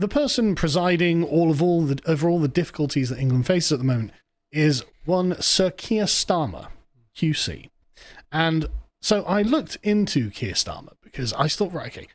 the person presiding over all the difficulties that England faces at the moment is one Sir Keir Starmer, QC. And so I looked into Keir Starmer because I thought, right, okay,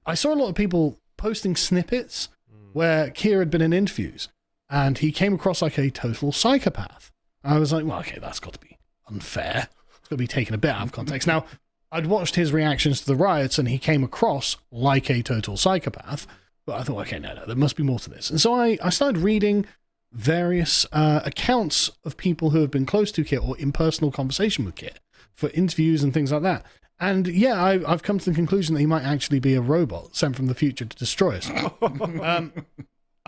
I saw a lot of people posting snippets where Keir had been in interviews and he came across like a total psychopath. I was like, well, okay, that's got to be unfair. It's got to be taken a bit out of context. Now, I'd watched his reactions to the riots and he came across like a total psychopath, but I thought, okay, no, there must be more to this. And so I started reading various accounts of people who have been close to Keir or in personal conversation with Keir for interviews and things like that. And yeah, I've come to the conclusion that he might actually be a robot sent from the future to destroy us. I'm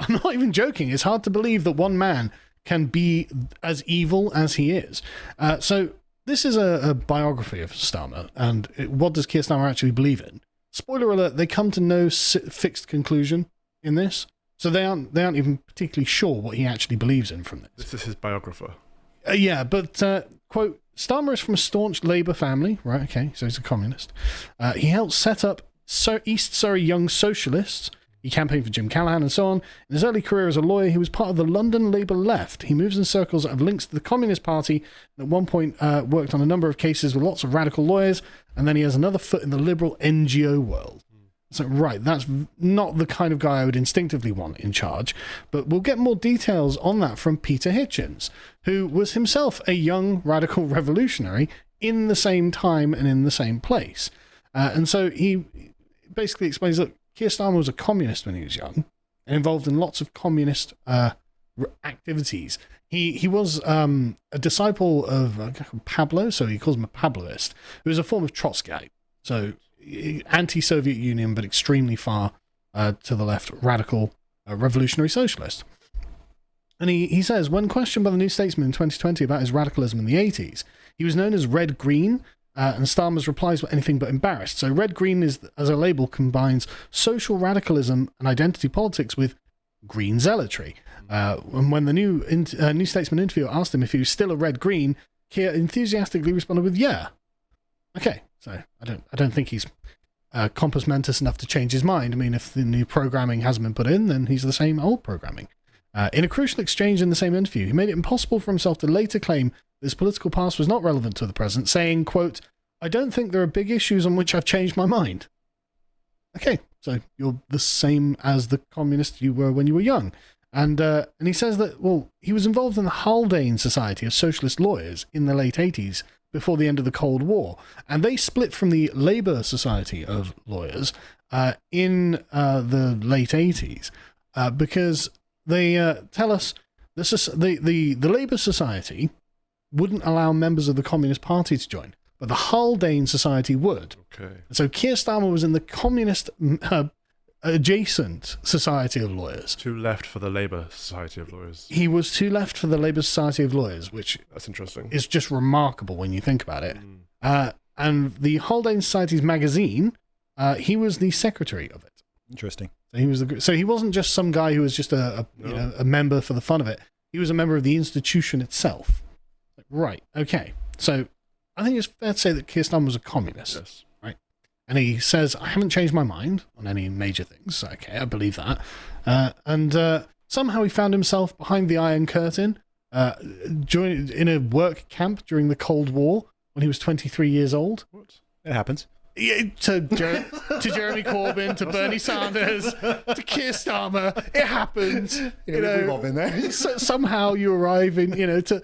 not even joking. It's hard to believe that one man can be as evil as he is. So this is a biography of Starmer, and what does Keir Starmer actually believe in? Spoiler alert, they come to no fixed conclusion in this, so they aren't even particularly sure what he actually believes in from this. This is his biographer. Yeah, but, quote, Starmer is from a staunch Labour family, right, okay, so he's a communist. He helped set up East Surrey Young Socialists. He campaigned for Jim Callaghan and so on. In his early career as a lawyer, he was part of the London Labour left. He moves in circles that have links to the Communist Party, and at one point worked on a number of cases with lots of radical lawyers, and then he has another foot in the liberal NGO world. So, right, that's not the kind of guy I would instinctively want in charge, but we'll get more details on that from Peter Hitchens, who was himself a young radical revolutionary in the same time and in the same place. And so he basically explains that Keir Starmer was a communist when he was young and involved in lots of communist activities. He was a disciple of Pablo, so he calls him a Pabloist, who is a form of Trotskyite. So anti-Soviet Union, but extremely far to the left, radical revolutionary socialist. And he says, when questioned by the New Statesman in 2020 about his radicalism in the 80s, he was known as Red Green, and Starmer's replies were anything but embarrassed. So Red Green, as a label, combines social radicalism and identity politics with green zealotry. And when the New Statesman interviewer asked him if he was still a Red Green, Keir enthusiastically responded with, yeah. Okay, so I don't think he's compos mentis enough to change his mind. I mean, if the new programming hasn't been put in, then he's the same old programming. In a crucial exchange in the same interview, he made it impossible for himself to later claim that his political past was not relevant to the present, saying, quote, I don't think there are big issues on which I've changed my mind. Okay, so you're the same as the communist you were when you were young. And he says that, well, he was involved in the Haldane Society of Socialist Lawyers in the late 80s, before the end of the Cold War. And they split from the Labour Society of Lawyers in the late 80s because they tell us the Labour Society wouldn't allow members of the Communist Party to join, but the Haldane Society would. Okay. So Keir Starmer was in the Communist adjacent Society of Lawyers. Too left for the Labour Society of Lawyers. He was too left for the Labour Society of Lawyers, which that's interesting. Is just remarkable when you think about it. And the Haldane Society's magazine, he was the secretary of it. Interesting. So he wasn't just some guy who was just a member for the fun of it. He was a member of the institution itself. Right. Okay. So I think it's fair to say that Keir Starmer was a communist. Yes. And he says, I haven't changed my mind on any major things. Okay, I believe that. And somehow he found himself behind the Iron Curtain, in a work camp during the Cold War when he was 23 years old. What? It happens. Yeah, to Jeremy Corbyn, to Bernie Sanders, to Keir Starmer. It happens. We've all been there. Somehow you arrive in, to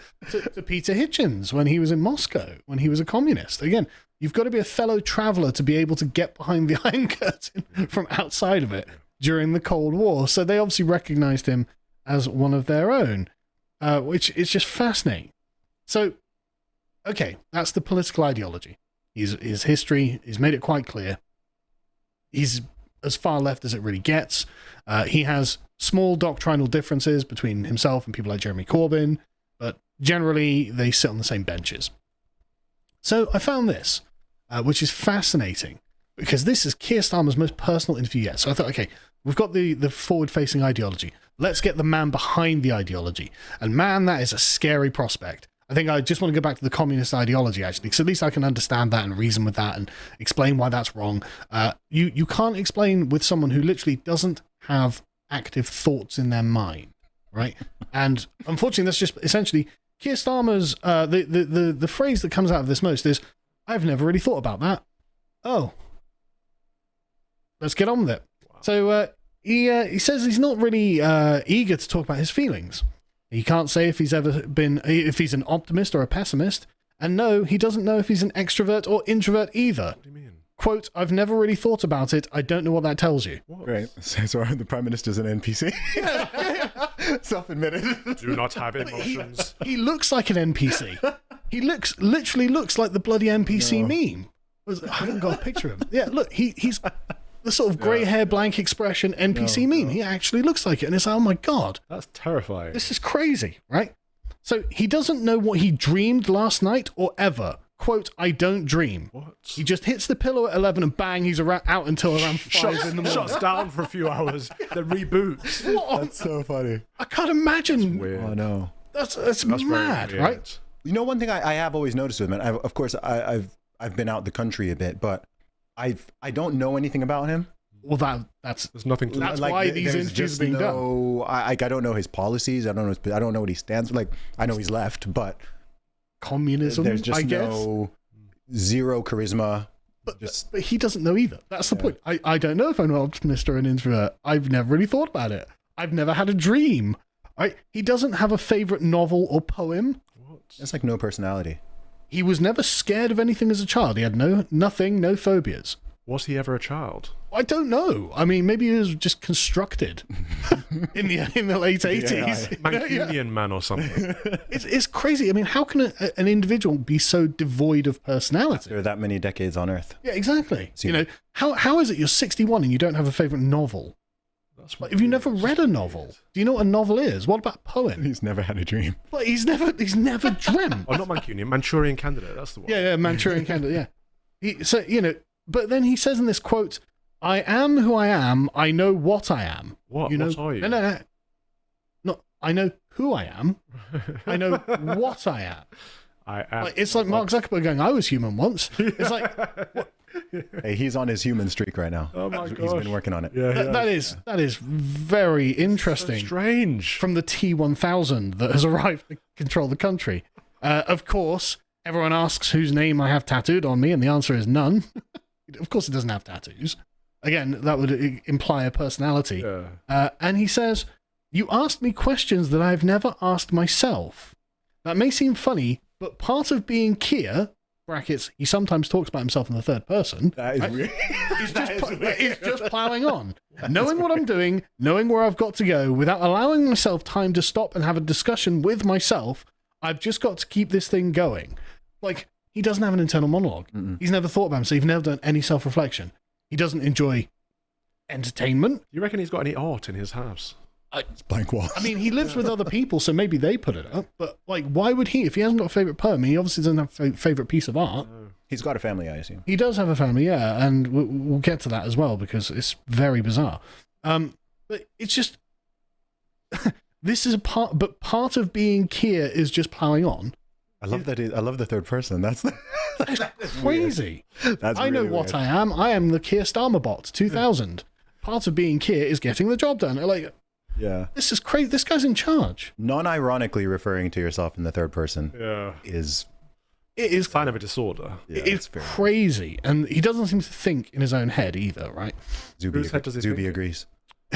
Peter Hitchens when he was in Moscow, when he was a communist. Again, you've got to be a fellow traveller to be able to get behind the Iron Curtain from outside of it during the Cold War. So they obviously recognised him as one of their own, which is just fascinating. So, okay, that's the political ideology. His history, he's made it quite clear. He's as far left as it really gets. He has small doctrinal differences between himself and people like Jeremy Corbyn, but generally they sit on the same benches. So I found this, which is fascinating, because this is Keir Starmer's most personal interview yet. So I thought, okay, we've got the forward-facing ideology. Let's get the man behind the ideology. And man, that is a scary prospect. I think I just want to go back to the communist ideology, actually, because at least I can understand that and reason with that and explain why that's wrong. You can't explain with someone who literally doesn't have active thoughts in their mind, right? And unfortunately, that's just essentially Keir Starmer's the phrase that comes out of this most is, "I've never really thought about that." Oh, let's get on with it. Wow. So he says he's not really eager to talk about his feelings. He can't say if he's an optimist or a pessimist, and no, he doesn't know if he's an extrovert or introvert either. What do you mean? Quote, "I've never really thought about it. I don't know what that tells you." What? Great. So the Prime Minister's an NPC. Self-admitted. Do not have emotions. He looks like an NPC. He literally looks like the bloody NPC meme. I haven't got a picture of him. Yeah, look, he's the sort of grey hair, blank expression NPC meme. He actually looks like it, and it's like, oh my god, That's terrifying. this is crazy, right? So he doesn't know what he dreamed last night or ever. Quote, "I don't dream." What? He just hits the pillow at 11 and bang, he's out until around 5 in the morning. Shuts down for a few hours, then reboots. What on- That's so funny. I can't imagine. Weird. Oh no. That's That's mad, very right? weird. You know, one thing I have always noticed with him, and of course I've been out the country a bit, but I don't know anything about him. Well, that's There's nothing to That's why these there's interviews just are being done. no, I don't know his policies. I don't know what he stands for. Like, I know he's left, but communism, there's just I guess. no zero charisma. But Just he doesn't know either. That's the point. I don't know if I'm an optimist or an introvert. I've never really thought about it. I've never had a dream. Right? He doesn't have a favorite novel or poem. What? it's like no personality. He was never scared of anything as a child. He had no phobias. Was he ever a child? I don't know. I mean, maybe he was just constructed in the late 80s. Mancunian man or something. It's crazy. I mean, how can an individual be so devoid of personality? There are that many decades on Earth. Yeah, exactly. See- You know, how is it you're 61 and you don't have a favorite novel? That's Like, have you never read a novel? Do you know what a novel is? What about a poem? He's never had a dream. Like, he's never dreamt. Oh, not Mancunian. Manchurian Candidate. That's the one. Yeah, Manchurian Candidate, yeah. So, you know, but then he says in this quote, "I am who I am. I know what I am." What? You know, What are you? No. Not, I know who I am. I know what I am. I am. Like, it's like Mark Zuckerberg going, "I was human once." It's like, Hey, he's on his human streak right now. Oh my He's gosh. been working on it. Yeah, yeah. that is very interesting. Strange. From the T-1000 that has arrived to control the country. Of course, everyone asks whose name I have tattooed on me, and the answer is none. Of course, it doesn't have tattoos. Again, that would imply a personality. Yeah. And he says, "You asked me questions that I've never asked myself. That may seem funny, but part of being Keir," brackets, he sometimes talks about himself in the third person. That is weird. He's just plowing on, knowing what I'm doing, knowing where I've got to go, without allowing myself time to stop and have a discussion with myself. I've just got to keep this thing going. Like, he doesn't have an internal monologue. He's never thought about himself. He's never done any self-reflection. He doesn't enjoy entertainment. You reckon he's got any art in his house? It's blank wall. I mean, he lives with other people, so maybe they put it up. But, like, why would he? If he hasn't got a favourite poem, he obviously doesn't have a favourite piece of art. He's got a family, I assume. He does have a family, yeah, and we'll get to that as well, because it's very bizarre. But it's just... this is part of being Keir is just ploughing on. I love that. I love the third person. That's Crazy. That's I know really what weird. I am. I am the Keir Starmer bot 2000. Part of being Keir is getting the job done. Like, Yeah. this is crazy. This guy's in charge. Non-ironically referring to yourself in the third person Yeah. is It is Sign of a disorder. it's very crazy. And he doesn't seem to think in his own head either, right? Whose head does he Zuby think? agrees.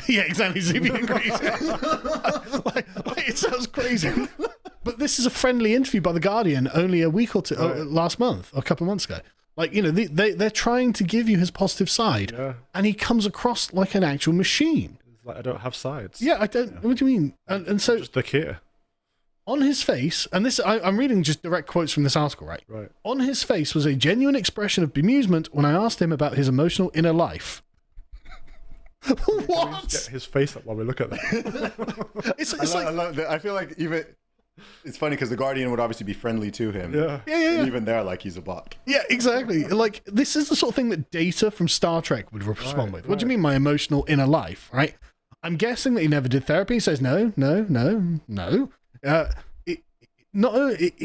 Yeah, exactly. Zuby agrees. Like, it sounds crazy. But this is a friendly interview by The Guardian only a week or two, last month, or a couple of months ago. Like, you know, they're trying to give you his positive side, Yeah. and he comes across like an actual machine. It's like, I don't have sides. Yeah, I don't. What do you mean? And so Just the Keir. on his face, and this I'm reading just direct quotes from this article, right? Right. On his face was a genuine expression of bemusement when I asked him about his emotional inner life. What? Get his face up while we look at that. It's I like, love that. I feel like even it's funny because the Guardian would obviously be friendly to him. Yeah. yeah. Even they're like he's a bot. Yeah, exactly. Like, this is the sort of thing that Data from Star Trek would respond with. What do you right. mean, my emotional inner life, right? I'm guessing that he never did therapy. He says, no.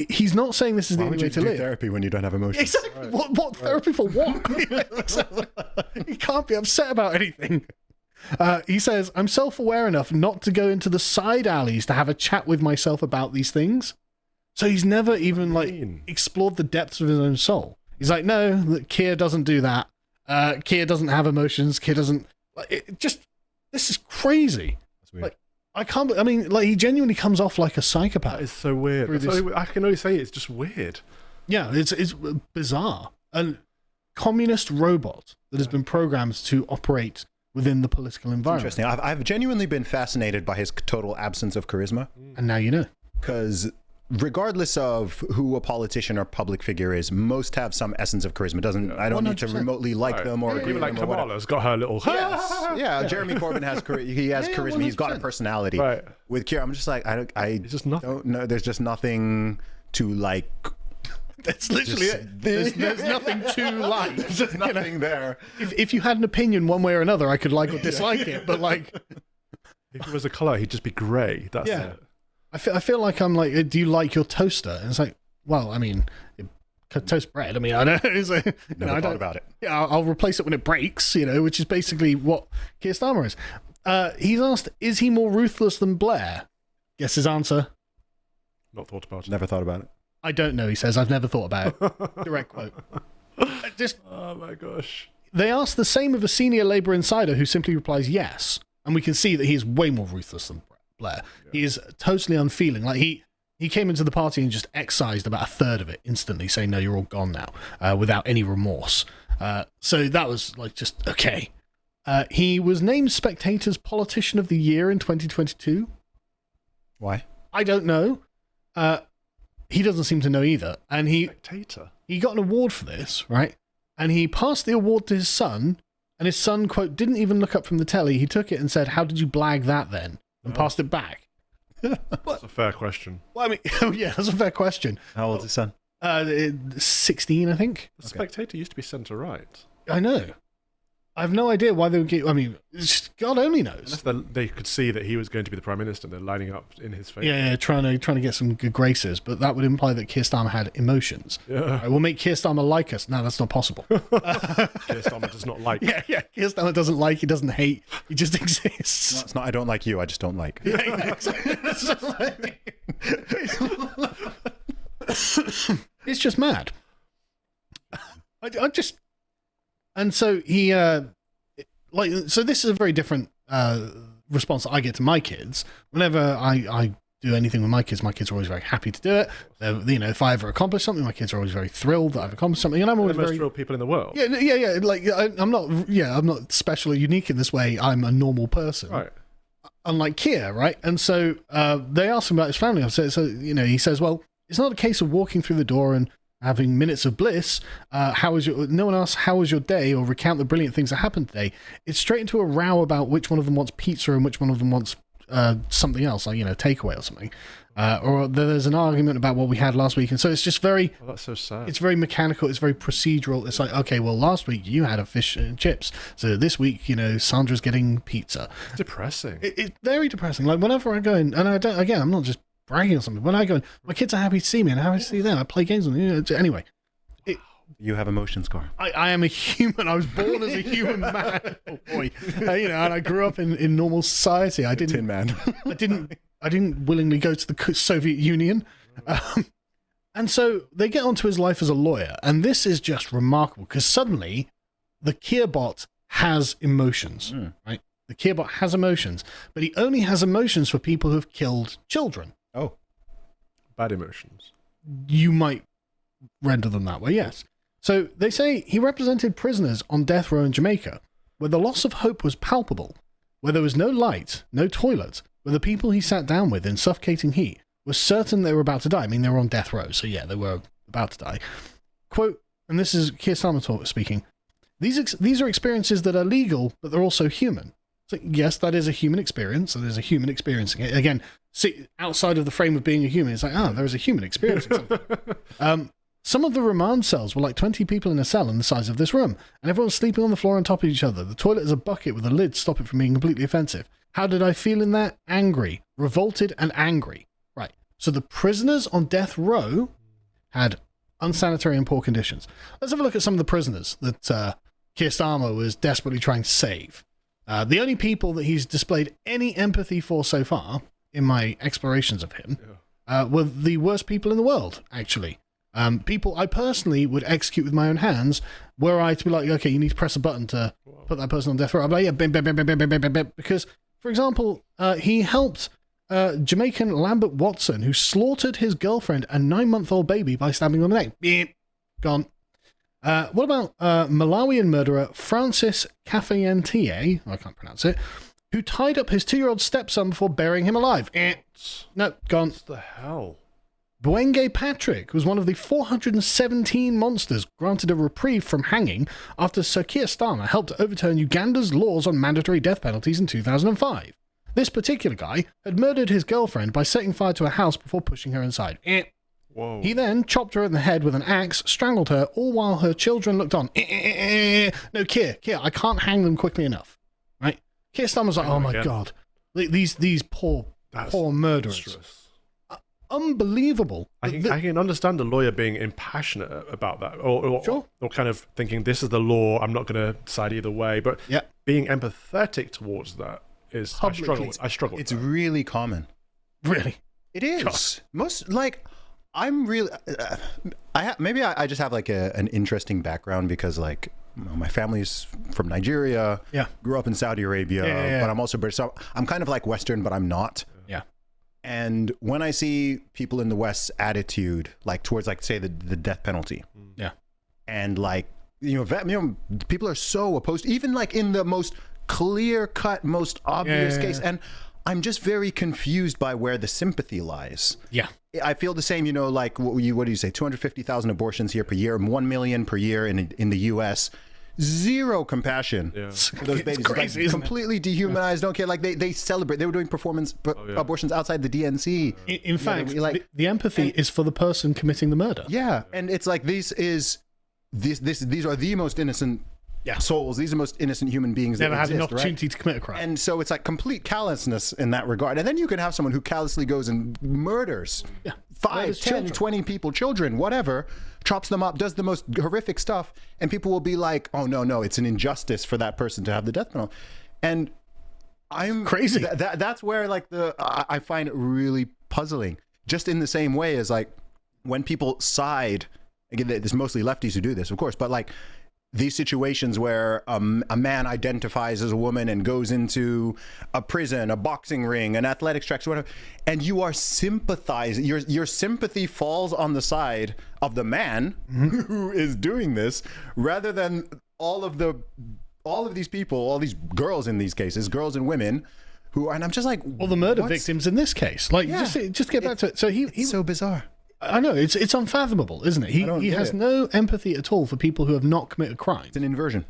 He's not saying this is the Why only would way you to do live. therapy when you don't have emotions? Exactly. What therapy for what? Exactly. He can't be upset about anything. He says, I'm self-aware enough not to go into the side alleys to have a chat with myself about these things. So he's never even explored the depths of his own soul. He's like, no, Keir doesn't do that. Keir doesn't have emotions. Keir doesn't. This is crazy. That's weird. Like, I mean, he genuinely comes off like a psychopath. That is so weird. I can only say it's just weird. Yeah, it's bizarre. A communist robot that has been programmed to operate within the political environment. Interesting. I've genuinely been fascinated by his total absence of charisma. And now you know. Because regardless of who a politician or public figure is, most have some essence of charisma. I don't need to 100%. remotely like them or agree Even with like them or whatever. Kamala's got her little. Yes. Yeah, Jeremy Corbyn has charisma. He's got a 100%. personality. Right. With Keir, I'm just like, I It's just nothing. don't know. There's just nothing to like. That's literally it. There's nothing to like. There's just nothing there. If you had an opinion one way or another, I could like or dislike it. But like, If it was a color, he'd just be grey. That's Yeah. it. I feel like I'm like, do you like your toaster? And it's like, well, I mean, toast bread. I mean, I don't. It's like, Never I thought don't. about it. Yeah, I'll replace it when it breaks. Which is basically what Keir Starmer is. He's asked, is he more ruthless than Blair? Guess his answer. Not thought about it. Never thought about it. I don't know. He says, I've never thought about it. Direct quote. Just Oh my gosh. they ask the same of a senior Labour insider who simply replies yes, and we can see that he is way more ruthless than Blair. He is totally unfeeling. Like he came into the party and just excised about a third of it instantly, saying, "No, you're all gone now," without any remorse. So that was like just okay. He was named Spectator's Politician of the Year in 2022. Why? I don't know. He doesn't seem to know either, and he got an award for this, right? And he passed the award to his son, and his son, quote, didn't even look up from the telly. He took it and said, how did you blag that then? And passed it back. That's a fair question. Well, I mean, yeah, that's a fair question. How old is his son? 16, I think. The Spectator used to be centre right. I know. I have no idea why they would get, I mean, God only knows. Unless they could see that he was going to be the Prime Minister, they're lining up in his face. Yeah, trying to get some good graces, but that would imply that Keir Starmer had emotions. Yeah. Right, we'll make Keir Starmer like us. No, that's not possible. Keir Starmer does not like. Yeah. Keir Starmer doesn't like, he doesn't hate, he just exists. No, it's not. I don't like you. I just don't like. Yeah, it's just mad. I just, and so he so this is a very different response that I get to my kids. Whenever I do anything with my kids are always very happy to do it. If I ever accomplish something, my kids are always very thrilled that I've accomplished something, and I'm always the most very thrilled people in the world. yeah. Like I'm not special or unique in this way. I'm a normal person. Right. Unlike Keir, right? And so they asked him about his family. So he says, well, it's not a case of walking through the door and having minutes of bliss. No one asks, how was your day, or recount the brilliant things that happened today. It's straight into a row about which one of them wants pizza and which one of them wants something else, like, takeaway or something. Or there's an argument about what we had last week. And so it's just very... Oh, that's so sad. It's very mechanical. It's very procedural. It's like, okay, well, last week you had a fish and chips. So this week, Sandra's getting pizza. It's depressing. It's very depressing. Like whenever I go in, and I'm not just bragging or something. When I go in, my kids are happy to see me and happy to see them. I play games with them. Anyway, You have emotions, Gar. I am a human. I was born as a human man. Oh boy, and I grew up in normal society. I Tin didn't. Man. I didn't willingly go to the Soviet Union. And so they get onto his life as a lawyer, and this is just remarkable because suddenly the Keirbot has emotions, right? The Keirbot has emotions, but he only has emotions for people who have killed children. Oh, Bad emotions. You might render them that way, yes. So they say he represented prisoners on death row in Jamaica, where the loss of hope was palpable, where there was no light, no toilet, where the people he sat down with in suffocating heat were certain they were about to die. I mean, they were on death row, so yeah, they were about to die. Quote, and this is Keir Starmer speaking, these are experiences that are legal, but they're also human. So yes, that is a human experience. That is a human experiencing it. Again, see, outside of the frame of being a human, it's like, there is a human experiencing something. Some of the remand cells were like 20 people in a cell in the size of this room, and everyone's sleeping on the floor on top of each other. The toilet is a bucket with a lid to stop it from being completely offensive. How did I feel in that? Angry. Revolted and angry. Right. So the prisoners on death row had unsanitary and poor conditions. Let's have a look at some of the prisoners that Keir Starmer was desperately trying to save. The only people that he's displayed any empathy for so far, in my explorations of him, were the worst people in the world, actually. People I personally would execute with my own hands, were I to be like, okay, you need to press a button to put that person on death row. I'd be like, yeah, bim, bim, bim, bim, bim, bim, bim, bim. Because, for example, he helped Jamaican Lambert Watson, who slaughtered his girlfriend and 9-month-old baby by stabbing her on the neck. Beep, gone. What about Malawian murderer Francis Kafayentie, I can't pronounce it, who tied up his 2-year-old stepson before burying him alive? No, gone. What the hell? Bwenge Patrick was one of the 417 monsters granted a reprieve from hanging after Sir Keir Starmer helped overturn Uganda's laws on mandatory death penalties in 2005. This particular guy had murdered his girlfriend by setting fire to a house before pushing her inside. Whoa. He then chopped her in the head with an axe, strangled her, all while her children looked on. No, Keir, I can't hang them quickly enough. Right? Keir Starmer's like, oh my God, these poor murderers. Monstrous. Unbelievable. I can understand a lawyer being impassionate about that, or kind of thinking this is the law. I'm not going to side either way. But being empathetic towards that is I struggle. It's with that. really common. Really, it is. Most like I'm really. Maybe I just have like an interesting background because like my family's from Nigeria. Yeah, grew up in Saudi Arabia, but I'm also British. So I'm kind of like Western, but I'm not. Yeah. And when I see people in the West's attitude, like towards, like, say, the death penalty, and like people are so opposed, even like in the most clear-cut, most obvious case, and I'm just very confused by where the sympathy lies. Yeah, I feel the same. Like what do you say? 250,000 abortions here per year, 1 million per year in the U.S. Zero compassion for those babies. Crazy, like, completely dehumanized. Don't care. Like they celebrate. They were doing performance abortions outside the DNC. In fact, the empathy is for the person committing the murder. Yeah, and it's like these are the most innocent souls. These are the most innocent human beings. Never that had exist, an opportunity to commit a crime. And so it's like complete callousness in that regard. And then you can have someone who callously goes and murders 5, 10, 20 people, children, whatever, chops them up, does the most horrific stuff, and people will be like, oh, no, it's an injustice for that person to have the death penalty. And I'm crazy. That's where like I find it really puzzling. Just in the same way as like when people side, again, there's mostly lefties who do this, of course, but like these situations where a man identifies as a woman and goes into a prison, a boxing ring, an athletics track, whatever, and you are sympathizing. Your sympathy falls on the side of the man who is doing this, rather than all of these people, all these girls in these cases, girls and women, who are. And I'm just like, well, the murder victims in this case, like just get back to it. So it's so bizarre. I know, it's unfathomable, isn't it? He has no empathy at all for people who have not committed crimes. It's an inversion.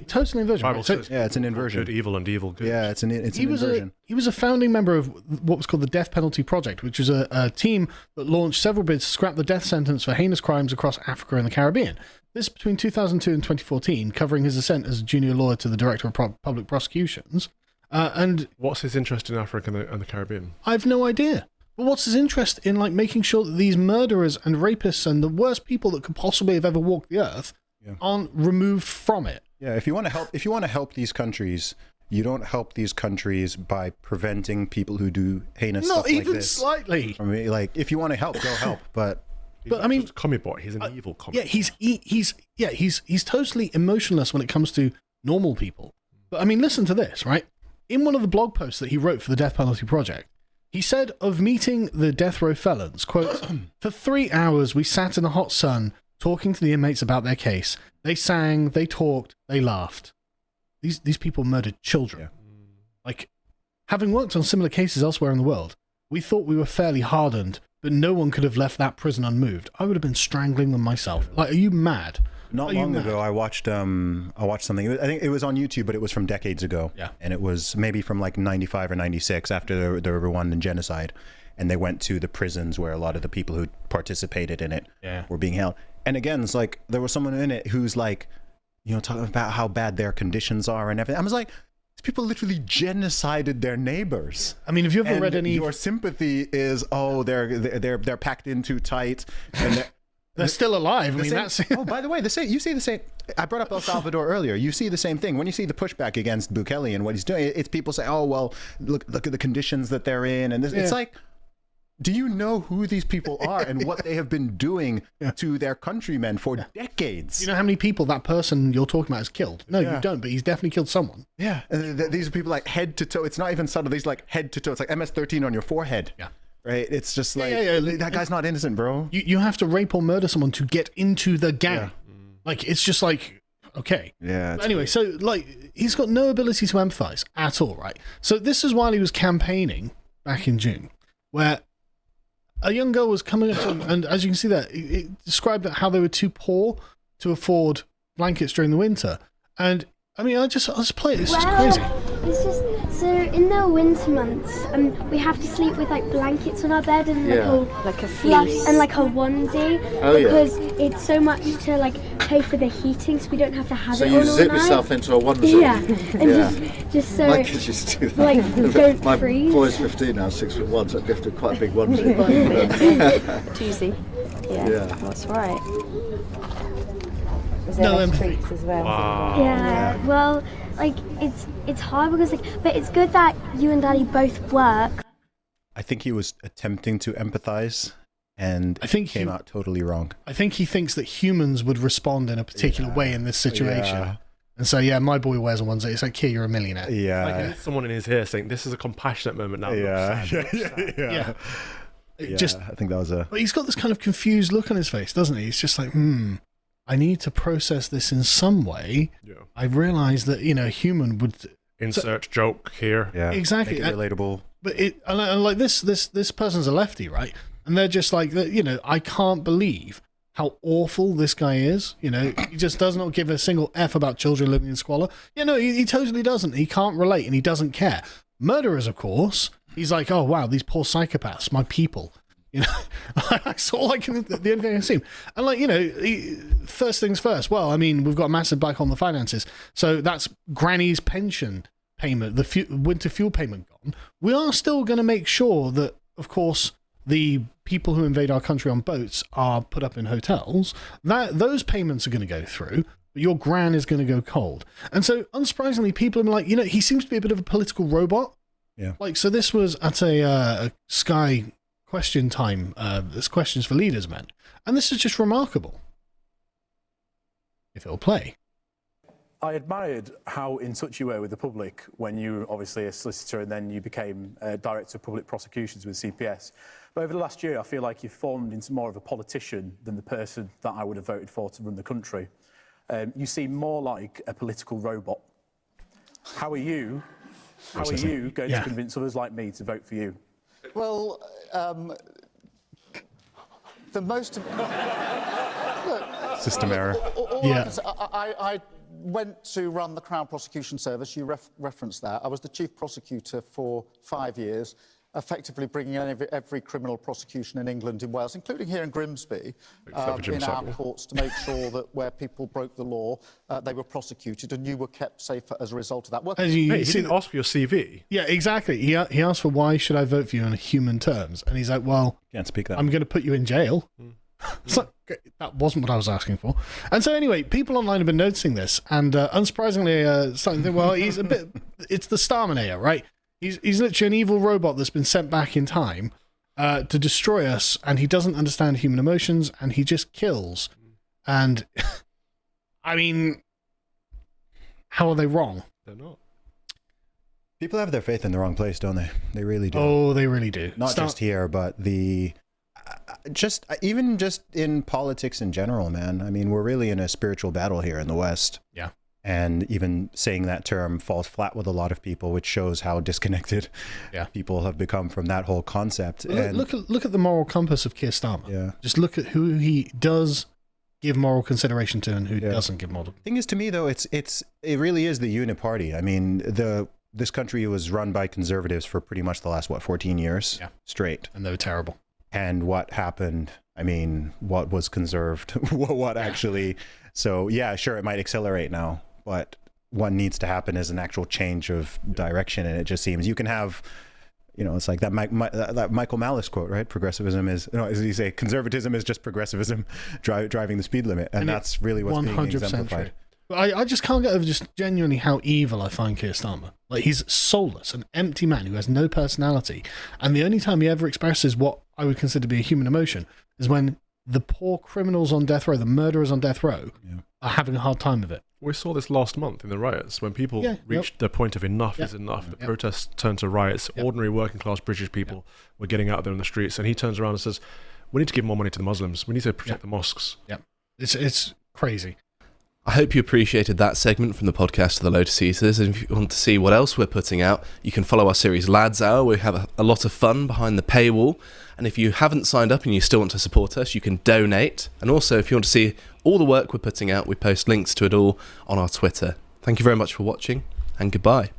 Totally inversion. Right? So, it's an inversion. Good evil and evil good. Yeah, it's an inversion. He was a founding member of what was called the Death Penalty Project, which was a team that launched several bids to scrap the death sentence for heinous crimes across Africa and the Caribbean. This between 2002 and 2014, covering his ascent as a junior lawyer to the Director of Public Prosecutions. And what's his interest in Africa and the Caribbean? I've no idea. But what's his interest in like making sure that these murderers and rapists and the worst people that could possibly have ever walked the earth aren't removed from it? Yeah, if you want to help these countries, you don't help these countries by preventing people who do heinous stuff like this. Not even slightly. I mean, like if you want to help, go help. But I mean, commie boy. He's an evil commie. Yeah, he's totally emotionless when it comes to normal people. But I mean, listen to this, right? In one of the blog posts that he wrote for the Death Penalty Project, he said of meeting the death row felons, quote, "For 3 hours we sat in the hot sun talking to the inmates about their case. They sang, they talked, they laughed. These people murdered children. Yeah. Like, having worked on similar cases elsewhere in the world, we thought we were fairly hardened, but no one could have left that prison unmoved. I would have been strangling them myself. Like, are you mad?" Not long ago, I watched something. I think it was on YouTube, but it was from decades ago. Yeah. And it was maybe from like 95 or 96 after the Rwandan genocide. And they went to the prisons where a lot of the people who participated in it were being held. And again, it's like there was someone in it who's like, talking about how bad their conditions are and everything. I was like, these people literally genocided their neighbors. I mean, have you ever read any... Your sympathy is, they're packed in too tight. And They're still alive. I mean, that's... Oh, by the way, you see the same... I brought up El Salvador earlier. You see the same thing. When you see the pushback against Bukele and what he's doing, it's people say, oh, well, look at the conditions that they're in. And it's like, do you know who these people are and what they have been doing to their countrymen for decades? You know how many people that person you're talking about has killed? No, you don't, but he's definitely killed someone. Yeah. And these are people like head to toe. It's not even subtle. These are like head to toe. It's like MS-13 on your forehead. Yeah. Right? It's just like, that guy's not innocent, bro. You have to rape or murder someone to get into the gang. Yeah. Like, it's just like, okay. Yeah. But anyway, so, like, he's got no ability to empathize at all, right? So this is while he was campaigning back in June, where a young girl was coming up to him, and as you can see there, it described how they were too poor to afford blankets during the winter. And, I mean, I'll just play it. It's just crazy. It's just... So in the winter months, we have to sleep with like blankets on our bed and like a fleece and like a onesie because it's so much to like pay for the heating, so we don't have to have it on all night. So you zip yourself into a onesie. Yeah, and just so my kids used to do that. Like don't freeze. My boy's 15 now, 6'1", so I have to do quite a big onesie. Toosie. Yeah, that's right. Was No there empathy. treats as well? Wow. Yeah, well, like it's hard because but it's good that you and Daddy both work. I think he was attempting to empathize, and I think came out totally wrong. I think he thinks that humans would respond in a particular way in this situation. Yeah. And so, my boy wears a onesie. It's like, here, you're a millionaire. Yeah. Like someone in his ear saying, this is a compassionate moment now. Yeah. Just, I think that was But he's got this kind of confused look on his face, doesn't he? He's just like, I need to process this in some way. Yeah. I realize that, a human would... Insert joke here. Yeah. Exactly. Make it relatable. But and like this person's a lefty, right? And they're just like, I can't believe how awful this guy is. He just does not give a single F about children living in squalor. He totally doesn't. He can't relate and he doesn't care. Murderers, of course, he's like, oh, wow, these poor psychopaths, my people. That's all I can, the only thing I've seen. And like, first things first. Well, I mean, we've got a massive black hole on the finances. So that's Granny's pension payment, the winter fuel payment gone. We are still going to make sure that, of course, the people who invade our country on boats are put up in hotels. Those payments are going to go through, but your gran is going to go cold. And so, unsurprisingly, people are like, he seems to be a bit of a political robot. Yeah. Like, so this was at a Sky question time, this Questions for Leaders meant, and this is just remarkable. If it'll play. I admired how in touch you were with the public when you were obviously a solicitor and then you became Director of Public Prosecutions with CPS. But over the last year, I feel like you've formed into more of a politician than the person that I would have voted for to run the country. You seem more like a political robot. How are you going to convince others like me to vote for you? Well, the most... Look, system error. I went to run the Crown Prosecution Service. You referenced that. I was the chief prosecutor for 5 years, effectively bringing in every criminal prosecution in England, in Wales, including here in Grimsby, in our courts to make sure that where people broke the law, they were prosecuted and you were kept safer as a result of that. Well, he didn't ask for your CV. Yeah, exactly. He asked for why should I vote for you in human terms, and he's like, well, can't speak that. I'm going to put you in jail. So that wasn't what I was asking for. And so anyway, people online have been noticing this, and unsurprisingly, starting to think, well, he's a bit. It's the Starminator, right? He's literally an evil robot that's been sent back in time to destroy us, and he doesn't understand human emotions, and he just kills. And I mean, how are they wrong? They're not. People have their faith in the wrong place, don't they? They really do. Oh, they really do. Not just here, but even in politics in general, man. I mean, we're really in a spiritual battle here in the West. Yeah. And even saying that term falls flat with a lot of people, which shows how disconnected people have become from that whole concept. Well, look at the moral compass of Keir Starmer. Yeah. Just look at who he does give moral consideration to and who doesn't give moral. Thing is, to me though, it really is the uniparty. I mean, this country was run by conservatives for pretty much the last 14 years straight, and they were terrible. And what happened? I mean, what was conserved? What actually? So yeah, sure, it might accelerate now, but what needs to happen is an actual change of direction. And it just seems you can have it's like that Michael Malice quote, right? Progressivism is, as you say, conservatism is just progressivism driving the speed limit, and that's really what's being exemplified. True. I just can't get over just genuinely how evil I find Keir Starmer. Like, he's soulless, an empty man who has no personality, and the only time he ever expresses what I would consider to be a human emotion is when the poor criminals on death row, the murderers on death row, are having a hard time of it. We saw this last month in the riots when people reached the point of enough is enough. The protests turned to riots. Ordinary working class British people were getting out there in the streets, and he turns around and says, "We need to give more money to the Muslims. We need to protect the mosques." Yeah, it's crazy. I hope you appreciated that segment from the podcast of the Lotus Eaters, and if you want to see what else we're putting out, you can follow our series Lads Hour. We have a lot of fun behind the paywall, and if you haven't signed up and you still want to support us, you can donate, and also if you want to see all the work we're putting out, we post links to it all on our Twitter. Thank you very much for watching, and goodbye.